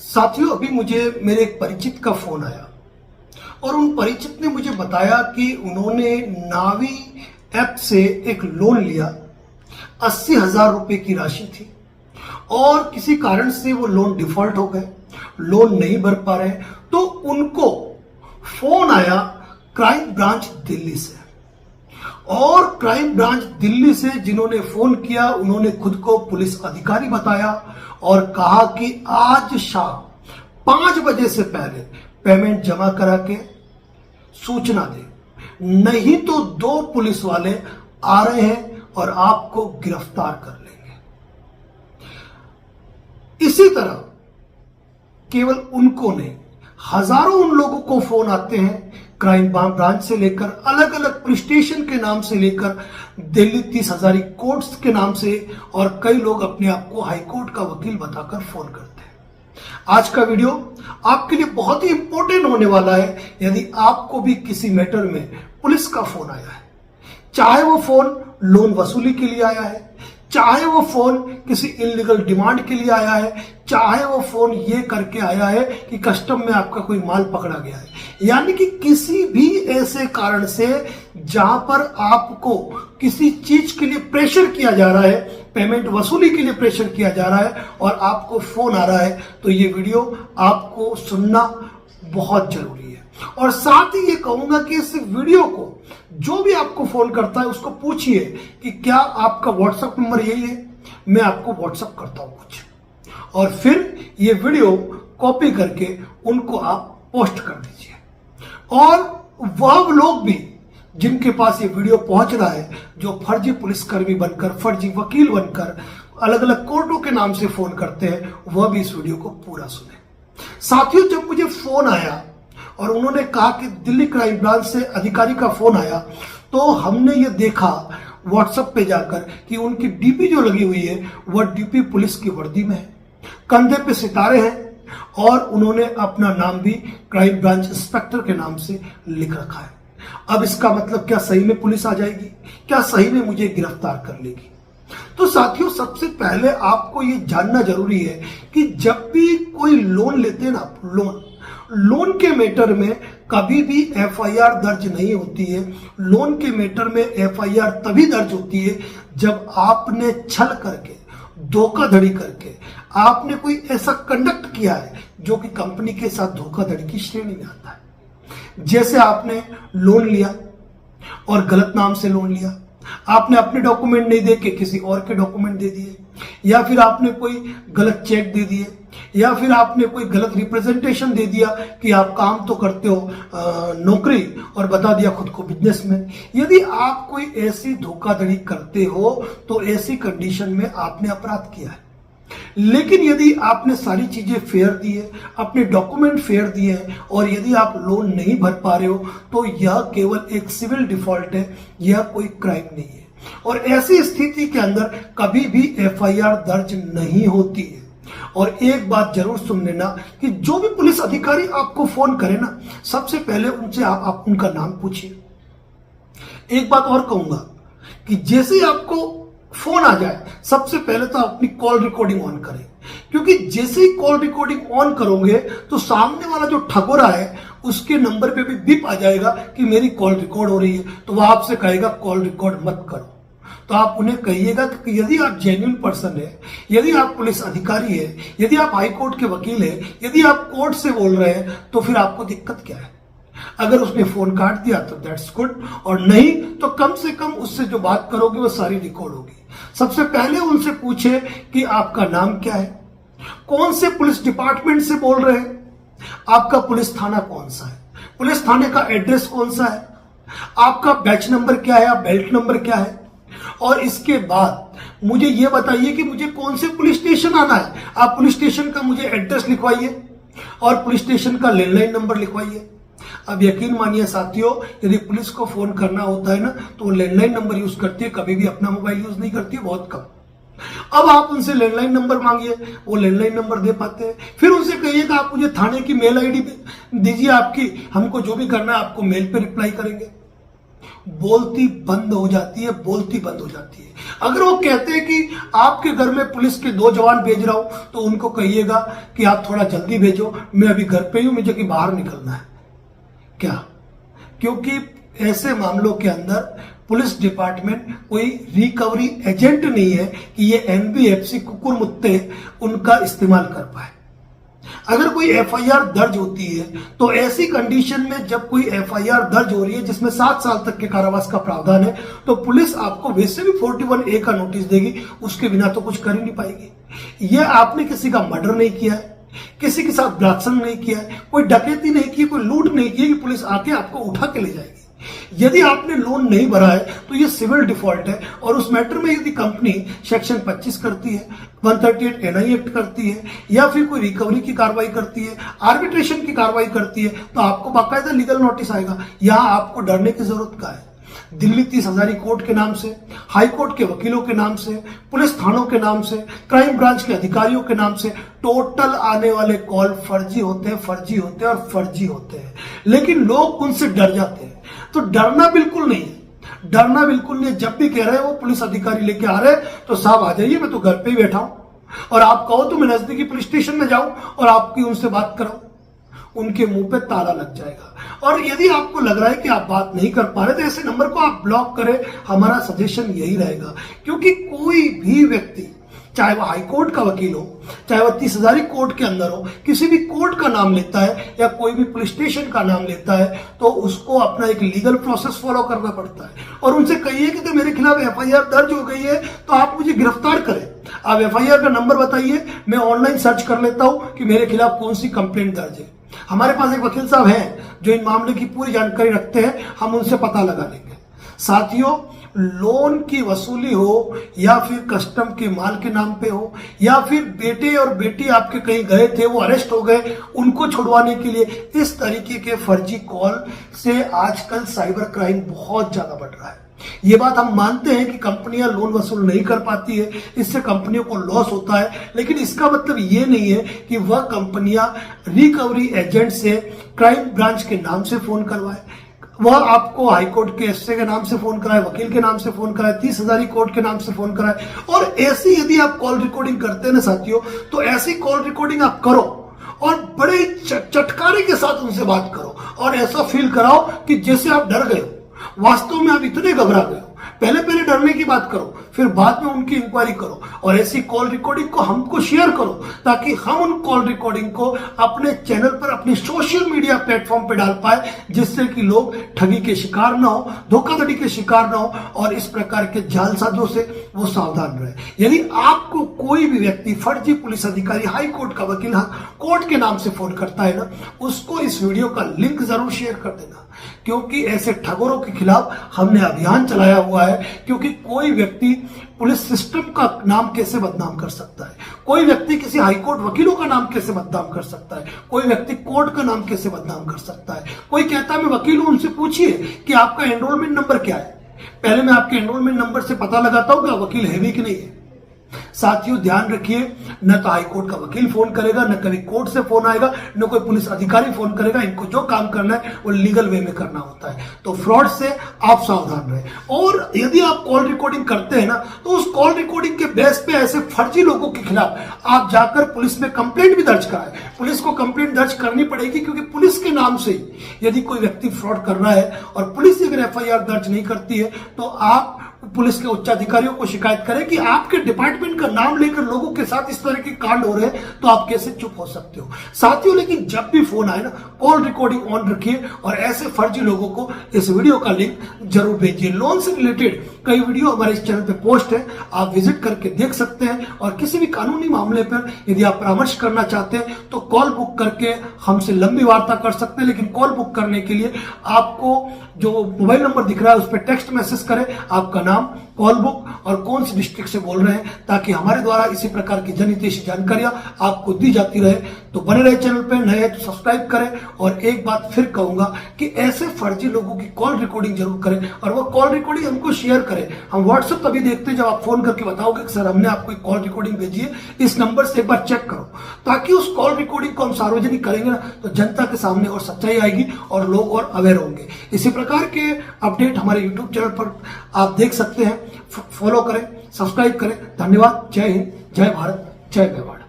साथियों, अभी मुझे मेरे एक परिचित का फोन आया और उन परिचित ने मुझे बताया कि उन्होंने नावी ऐप से एक लोन लिया। 80,000 रुपए की राशि थी और किसी कारण से वो लोन डिफॉल्ट हो गए, लोन नहीं भर पा रहे। तो उनको फोन आया क्राइम ब्रांच दिल्ली से, और क्राइम ब्रांच दिल्ली से जिन्होंने फोन किया उन्होंने खुद को पुलिस अधिकारी बताया और कहा कि आज शाम 5 बजे से पहले पेमेंट जमा करा के सूचना दे, नहीं तो 2 पुलिस वाले आ रहे हैं और आपको गिरफ्तार कर लेंगे। इसी तरह केवल उनको नहीं, हजारों उन लोगों को फोन आते हैं क्राइम ब्रांच से लेकर, अलग अलग पुलिस स्टेशन के नाम से लेकर, दिल्ली 30 हजारी कोर्ट्स के नाम से, और कई लोग अपने आप को हाई कोर्ट का वकील बताकर फोन करते हैं। आज का वीडियो आपके लिए बहुत ही इंपॉर्टेंट होने वाला है। यदि आपको भी किसी मैटर में पुलिस का फोन आया है, चाहे वो फोन लोन वसूली के लिए आया है, चाहे वो फोन किसी इलीगल डिमांड के लिए आया है, चाहे वो फोन ये करके आया है कि कस्टम में आपका कोई माल पकड़ा गया है, यानी कि किसी भी ऐसे कारण से जहां पर आपको किसी चीज के लिए प्रेशर किया जा रहा है, पेमेंट वसूली के लिए प्रेशर किया जा रहा है और आपको फोन आ रहा है, तो ये वीडियो आपको सुनना बहुत जरूरी है। और साथ ही ये कहूंगा कि इस वीडियो को जो भी आपको फोन करता है उसको पूछिए कि क्या आपका व्हाट्सएप नंबर यही है, मैं आपको व्हाट्सएप करता हूं कुछ, और फिर ये वीडियो कॉपी करके उनको आप पोस्ट कर दीजिए। और वह लोग भी जिनके पास ये वीडियो पहुंच रहा है, जो फर्जी पुलिसकर्मी बनकर, फर्जी वकील बनकर अलग अलग कोर्टों के नाम से फोन करते हैं, वह भी इस वीडियो को पूरा सुने। साथियों, जब मुझे फोन आया और उन्होंने कहा कि दिल्ली क्राइम ब्रांच से अधिकारी का फोन आया, तो हमने ये देखा व्हाट्सएप पे जाकर कि उनकी डीपी जो लगी हुई है वह डीपी पुलिस की वर्दी में है, कंधे पे सितारे हैं और उन्होंने अपना नाम भी क्राइम ब्रांच इंस्पेक्टर के नाम से लिख रखा है। अब इसका मतलब क्या सही में पुलिस आ जाएगी? क्या सही में मुझे गिरफ्तार कर लेगी? तो साथियों, सबसे पहले आपको ये जानना जरूरी है कि जब भी कोई लोन लेते हैं ना, लोन के मैटर में कभी भी एफआईआर दर्ज नहीं होती है। लोन के मैटर में एफआईआर तभी दर्ज होती है जब आपने छल करके, धोखाधड़ी करके, आपने कोई ऐसा कंडक्ट किया है जो कि कंपनी के साथ धोखाधड़ी की श्रेणी में आता है। जैसे आपने लोन लिया और गलत नाम से लोन लिया, आपने अपने डॉक्यूमेंट नहीं दे के किसी और के डॉक्यूमेंट दे दिए, या फिर आपने कोई गलत चेक दे दिए, या फिर आपने कोई गलत रिप्रेजेंटेशन दे दिया कि आप काम तो करते हो नौकरी और बता दिया खुद को बिजनेसमैन। यदि आप कोई ऐसी धोखाधड़ी करते हो तो ऐसी कंडीशन में आपने अपराध किया है। लेकिन यदि आपने सारी चीजें फेयर दी है, अपने डॉक्यूमेंट फेयर दिए हैं, और यदि आप लोन नहीं भर पा रहे हो, तो यह केवल एक सिविल डिफॉल्ट है, यह कोई क्राइम नहीं है। और ऐसी स्थिति के अंदर कभी भी एफआईआर दर्ज नहीं होती है। और एक बात जरूर सुन लेना कि जो भी पुलिस अधिकारी आपको फोन करे ना, सबसे पहले उनसे आप उनका नाम पूछिए। एक बात और कहूंगा कि जैसे ही आपको फोन आ जाए, सबसे पहले तो अपनी कॉल रिकॉर्डिंग ऑन करें, क्योंकि जैसे ही कॉल रिकॉर्डिंग ऑन करोगे तो सामने वाला जो ठगोरा है उसके नंबर पे भी बिप आ जाएगा कि मेरी कॉल रिकॉर्ड हो रही है, तो वह आपसे कहेगा कॉल रिकॉर्ड मत करो। तो आप उन्हें कहिएगा कि यदि आप जेन्युइन पर्सन है, यदि आप पुलिस अधिकारी है, यदि आप हाई कोर्ट के वकील है, यदि आप कोर्ट से बोल रहे हैं, तो फिर आपको दिक्कत क्या है? अगर उसने फोन काट दिया तो दैट्स गुड, और नहीं तो कम से कम उससे जो बात करोगे वो सारी रिकॉर्ड होगी। सबसे पहले उनसे पूछे कि आपका नाम क्या है, कौन से पुलिस डिपार्टमेंट से बोल रहे हैं, आपका पुलिस थाना कौन सा है, पुलिस थाने का एड्रेस कौन सा है, आपका बैच नंबर क्या है या बेल्ट नंबर क्या है, और इसके बाद मुझे यह बताइए कि मुझे कौन से पुलिस स्टेशन आना है। आप पुलिस स्टेशन का मुझे एड्रेस लिखवाइए और पुलिस स्टेशन का लैंडलाइन नंबर लिखवाइए। अब यकीन मानिए साथियों, यदि पुलिस को फोन करना होता है ना, तो वो लैंडलाइन नंबर यूज करती है, कभी भी अपना मोबाइल यूज नहीं करती है, बहुत कम। अब आप उनसे लैंडलाइन नंबर मांगिए, वो लैंडलाइन नंबर दे पाते हैं। फिर उनसे कहिएगा आप मुझे थाने की मेल आईडी दीजिए आपकी, हमको जो भी करना है आपको मेल पे रिप्लाई करेंगे। बोलती बंद हो जाती है, बोलती बंद हो जाती है। अगर वो कहते हैं कि आपके घर में पुलिस के 2 जवान भेज रहा हूं, तो उनको कहिएगा कि आप थोड़ा जल्दी भेजो, मैं अभी घर पे ही हूं, मुझे कि बाहर निकलना है। क्या? क्योंकि ऐसे मामलों के अंदर पुलिस डिपार्टमेंट कोई रिकवरी एजेंट नहीं है कि ये एनबीएफसी कुकुर मुत्ते उनका इस्तेमाल कर पाए। अगर कोई एफआईआर दर्ज होती है तो ऐसी कंडीशन में, जब कोई एफआईआर दर्ज हो रही है जिसमें 7 साल तक के कारावास का प्रावधान है, तो पुलिस आपको वैसे भी 41A का नोटिस देगी, उसके बिना तो कुछ कर ही नहीं पाएगी। यह आपने किसी का मर्डर नहीं किया है, किसी के साथ ब्लात्संग नहीं किया है, कोई डकैती नहीं की, कोई लूट नहीं की कि पुलिस आके आपको उठा के ले जाएगी। यदि आपने लोन नहीं भरा है तो ये सिविल डिफॉल्ट है, और उस मैटर में यदि कंपनी सेक्शन 25 करती है, 138 एनआई एक्ट करती है, या फिर कोई रिकवरी की कार्रवाई करती है, आर्बिट्रेशन की कार्रवाई करती है, तो आपको बाकायदा लीगल नोटिस आएगा। यहां आपको डरने की जरूरत क्या है? दिल्ली 30 हजारी कोर्ट के नाम से, हाई कोर्ट के वकीलों के नाम से, पुलिस थानों के नाम से, क्राइम ब्रांच के अधिकारियों के नाम से टोटल आने वाले कॉल फर्जी होते हैं, फर्जी होते हैं और फर्जी होते हैं। लेकिन लोग उनसे डर जाते हैं। तो डरना बिल्कुल नहीं है, डरना बिल्कुल नहीं है। जब भी कह रहे हैं वो पुलिस अधिकारी लेके आ रहे हैं तो साहब आ जाइए, मैं तो घर पे ही बैठा हूं, और आप कहो तो मैं नजदीकी पुलिस स्टेशन में जाऊं और आपकी उनसे बात कराऊं, उनके मुंह पे ताला लग जाएगा। और यदि आपको लग रहा है कि आप बात नहीं कर पा रहे तो ऐसे नंबर को आप ब्लॉक करें, हमारा सजेशन यही रहेगा। क्योंकि कोई भी व्यक्ति, चाहे वह हाई कोर्ट का वकील हो, चाहे वह 30 हजारी कोर्ट के अंदर हो, किसी भी कोर्ट का नाम लेता है या कोई भी पुलिस स्टेशन का नाम लेता है, तो उसको अपना एक लीगल प्रोसेस फॉलो करना पड़ता है। और उनसे कहिए कि तो मेरे खिलाफ एफआईआर दर्ज हो गई है तो आप मुझे गिरफ्तार करें, आप एफआईआर का नंबर बताइए, मैं ऑनलाइन सर्च कर लेता हूं कि मेरे खिलाफ कौन सी कंप्लेंट दर्ज है। हमारे पास एक वकील साहब हैं जो इन मामले की पूरी जानकारी रखते हैं, हम उनसे पता लगा लेंगे। साथियों, लोन की वसूली हो या फिर कस्टम के माल के नाम पे हो, या फिर बेटे और बेटी आपके कहीं गए थे, वो अरेस्ट हो गए, उनको छुड़वाने के लिए, इस तरीके के फर्जी कॉल से आजकल साइबर क्राइम बहुत ज्यादा बढ़ रहा है। ये बात हम मानते हैं कि कंपनियां लोन वसूल नहीं कर पाती है, इससे कंपनियों को लॉस होता है, लेकिन इसका मतलब ये नहीं है कि वह कंपनियां रिकवरी एजेंट से क्राइम ब्रांच के नाम से फोन करवाए, वह आपको हाईकोर्ट के एसए के नाम से फोन कराए, वकील के नाम से फोन कराए, 30 हजारी कोर्ट के नाम से फोन कराए। और ऐसी यदि आप कॉल रिकॉर्डिंग करते हैं ना साथियों, तो ऐसी कॉल रिकॉर्डिंग आप करो और बड़े चटकारे के साथ उनसे बात करो और ऐसा फील कराओ कि जैसे आप डर गए हो, वास्तव में आप इतने घबरा गए हो। पहले पहले डरने की बात करो, फिर बाद में उनकी इंक्वायरी करो, और ऐसी कॉल रिकॉर्डिंग को हमको शेयर करो ताकि हम उन कॉल रिकॉर्डिंग को अपने चैनल पर, अपने सोशल मीडिया प्लेटफॉर्म पर डाल पाए, जिससे कि लोग ठगी के शिकार ना हो, धोखाधड़ी के शिकार ना हो, और इस प्रकार के जालसाजों से वो सावधान रहे। यदि आपको कोई भी व्यक्ति, फर्जी पुलिस अधिकारी, हाई कोर्ट का वकील, कोर्ट के नाम से फोन करता है ना, उसको इस वीडियो का लिंक जरूर शेयर कर देना, क्योंकि ऐसे ठगोरों के खिलाफ हमने अभियान चलाया हुआ है। क्योंकि कोई व्यक्ति पुलिस सिस्टम का नाम कैसे बदनाम कर सकता है, कोई व्यक्ति किसी हाईकोर्ट वकीलों का नाम कैसे बदनाम कर सकता है, कोई व्यक्ति कोर्ट का नाम कैसे बदनाम कर सकता है। कोई कहता है मैं वकील हूं, उनसे पूछिए कि आपका एनरोलमेंट नंबर क्या है, पहले मैं आपके एनरोलमेंट नंबर से पता लगाता हूं कि आप वकील है भी कि नहीं है। साथियों, ध्यान रखिए, न तो हाईकोर्ट का वकील फोन करेगा, न कभी कोर्ट से फोन आएगा, न कोई पुलिस अधिकारी फोन करेगा। इनको जो काम करना है वो लीगल वे में करना होता है। तो फ्रॉड से आप सावधान रहें। और यदि आप कॉल रिकॉर्डिंग करते हैं ना, तो उस कॉल रिकॉर्डिंग के बेस पे ऐसे फर्जी लोगों के खिलाफ आप जाकर पुलिस में कंप्लेंट भी दर्ज कराएं। पुलिस को कंप्लेंट दर्ज करनी पड़ेगी, क्योंकि पुलिस के नाम से यदि कोई व्यक्ति फ्रॉड कर रहा है और पुलिस अगर एफआईआर दर्ज नहीं करती है, तो आप पुलिस के उच्च अधिकारियों को शिकायत करें कि आपके डिपार्टमेंट का नाम लेकर लोगों के साथ इस तरह के कांड हो रहे हैं, तो आप कैसे चुप हो सकते हो। साथियों, लेकिन जब भी फोन आए ना, कॉल रिकॉर्डिंग ऑन रखिए और ऐसे फर्जी लोगों को इस वीडियो का लिंक जरूर भेजिए। लोन से रिलेटेड कई वीडियो हमारे इस चैनल पे पोस्ट है, आप विजिट करके देख सकते हैं। और किसी भी कानूनी मामले पर यदि आप परामर्श करना चाहते हैं तो कॉल बुक करके हमसे लंबी वार्ता कर सकते हैं। लेकिन कॉल बुक करने के लिए आपको जो मोबाइल नंबर दिख रहा है उस पर टेक्स्ट मैसेज करें आपका नाम, कॉल बुक और कौन सी डिस्ट्रिक्ट से बोल रहे हैं, ताकि हमारे द्वारा इसी प्रकार की जनहितैषी जानकारियां आपको दी जाती रहे। तो बने रहे चैनल पे, नए तो सब्सक्राइब करें। और एक बात फिर कहूंगा कि ऐसे फर्जी लोगों की कॉल रिकॉर्डिंग जरूर करें और वो कॉल रिकॉर्डिंग हमको शेयर करें। हम व्हाट्सएप तभी देखते हैं जब आप फोन करके बताओगे कि सर हमने आपको एक कॉल रिकॉर्डिंग भेजी है, इस नंबर से एक बार चेक करो, ताकि उस कॉल रिकॉर्डिंग को हम सार्वजनिक करेंगे ना, तो जनता के सामने और सच्चाई आएगी और लोग और अवेयर होंगे। इसी प्रकार के अपडेट हमारे यूट्यूब चैनल पर आप देख सकते हैं, फॉलो करें, सब्सक्राइब करें। धन्यवाद। जय हिंद, जय भारत, जय मेवाड़।